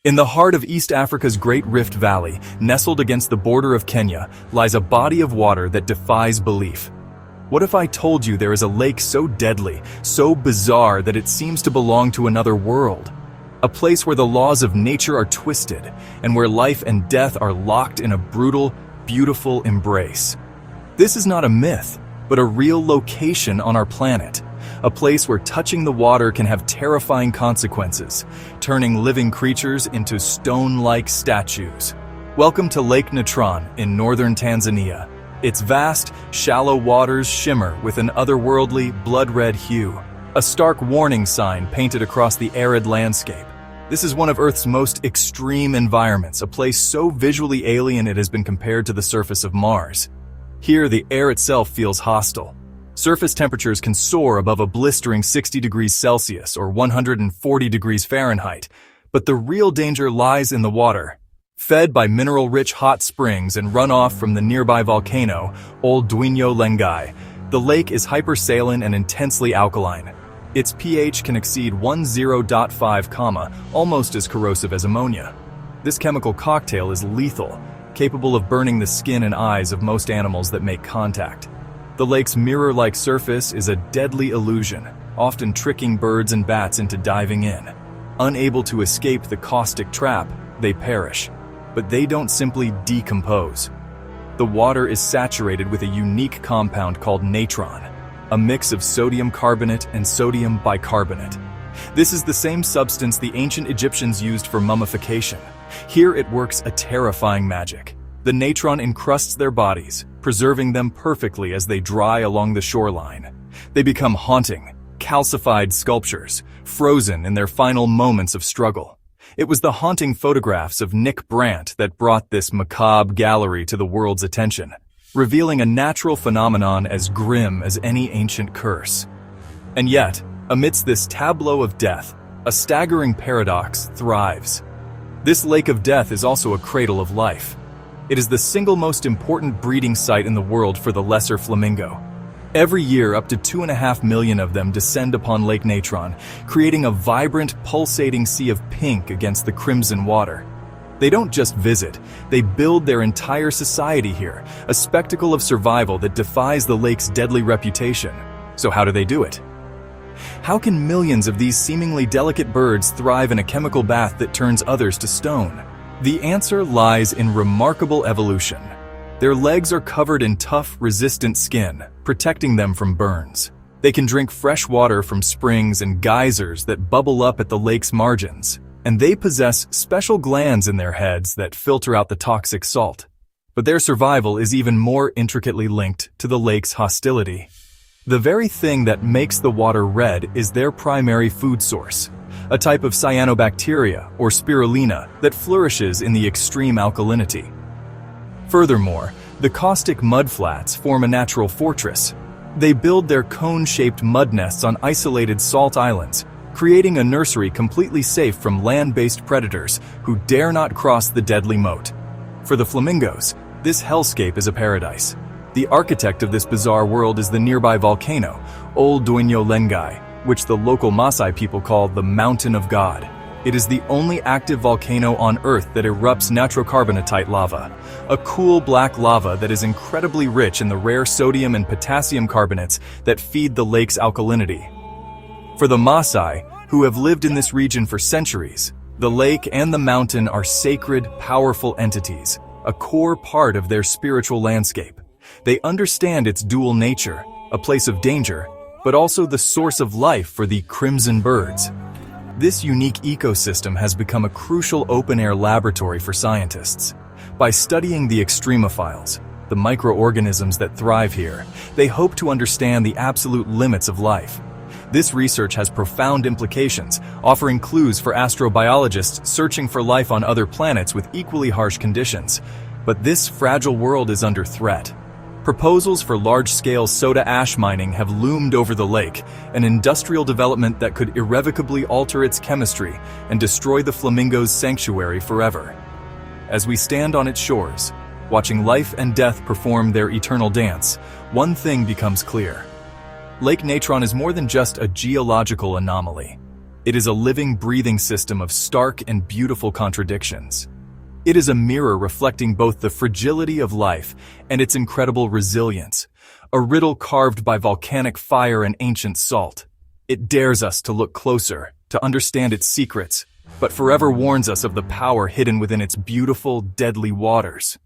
In the heart of East Africa's Great Rift Valley, nestled against the border of Kenya, lies a body of water that defies belief. What if I told you there is a lake so deadly, so bizarre that it seems to belong to another world? A place where the laws of nature are twisted, and where life and death are locked in a brutal, beautiful embrace. This is not a myth, but a real location on our planet. A place where touching the water can have terrifying consequences, turning living creatures into stone-like statues. Welcome to Lake Natron in northern Tanzania. Its vast, shallow waters shimmer with an otherworldly, blood-red hue, a stark warning sign painted across the arid landscape. This is one of Earth's most extreme environments, a place so visually alien it has been compared to the surface of Mars. Here, the air itself feels hostile. Surface temperatures can soar above a blistering 60 degrees Celsius or 140 degrees Fahrenheit, but the real danger lies in the water. Fed by mineral-rich hot springs and runoff from the nearby volcano, Old Duino Lengai, the lake is hypersaline and intensely alkaline. Its pH can exceed 10.5, almost as corrosive as ammonia. This chemical cocktail is lethal, capable of burning the skin and eyes of most animals that make contact. The lake's mirror-like surface is a deadly illusion, often tricking birds and bats into diving in. Unable to escape the caustic trap, they perish. But they don't simply decompose. The water is saturated with a unique compound called natron, a mix of sodium carbonate and sodium bicarbonate. This is the same substance the ancient Egyptians used for mummification. Here it works a terrifying magic. The natron encrusts their bodies, preserving them perfectly as they dry along the shoreline. They become haunting, calcified sculptures, frozen in their final moments of struggle. It was the haunting photographs of Nick Brandt that brought this macabre gallery to the world's attention, revealing a natural phenomenon as grim as any ancient curse. And yet, amidst this tableau of death, a staggering paradox thrives. This lake of death is also a cradle of life. It is the single most important breeding site in the world for the lesser flamingo. Every year, up to 2.5 million of them descend upon Lake Natron, creating a vibrant, pulsating sea of pink against the crimson water. They don't just visit, they build their entire society here, a spectacle of survival that defies the lake's deadly reputation. So how do they do it? How can millions of these seemingly delicate birds thrive in a chemical bath that turns others to stone? The answer lies in remarkable evolution. Their legs are covered in tough, resistant skin, protecting them from burns. They can drink fresh water from springs and geysers that bubble up at the lake's margins, and they possess special glands in their heads that filter out the toxic salt. But their survival is even more intricately linked to the lake's hostility. The very thing that makes the water red is their primary food source, a type of cyanobacteria or spirulina that flourishes in the extreme alkalinity. Furthermore, the caustic mudflats form a natural fortress. They build their cone-shaped mud nests on isolated salt islands, creating a nursery completely safe from land-based predators who dare not cross the deadly moat. For the flamingos, this hellscape is a paradise. The architect of this bizarre world is the nearby volcano, Old Duino Lengai, which the local Maasai people call the Mountain of God. It is the only active volcano on Earth that erupts nitrocarbonatite lava, a cool black lava that is incredibly rich in the rare sodium and potassium carbonates that feed the lake's alkalinity. For the Maasai, who have lived in this region for centuries, the lake and the mountain are sacred, powerful entities, a core part of their spiritual landscape. They understand its dual nature, a place of danger, but also the source of life for the crimson birds. This unique ecosystem has become a crucial open-air laboratory for scientists. By studying the extremophiles, the microorganisms that thrive here, they hope to understand the absolute limits of life. This research has profound implications, offering clues for astrobiologists searching for life on other planets with equally harsh conditions. But this fragile world is under threat. Proposals for large-scale soda ash mining have loomed over the lake, an industrial development that could irrevocably alter its chemistry and destroy the flamingo's sanctuary forever. As we stand on its shores, watching life and death perform their eternal dance, one thing becomes clear. Lake Natron is more than just a geological anomaly. It is a living, breathing system of stark and beautiful contradictions. It is a mirror reflecting both the fragility of life and its incredible resilience, a riddle carved by volcanic fire and ancient salt. It dares us to look closer, to understand its secrets, but forever warns us of the power hidden within its beautiful, deadly waters.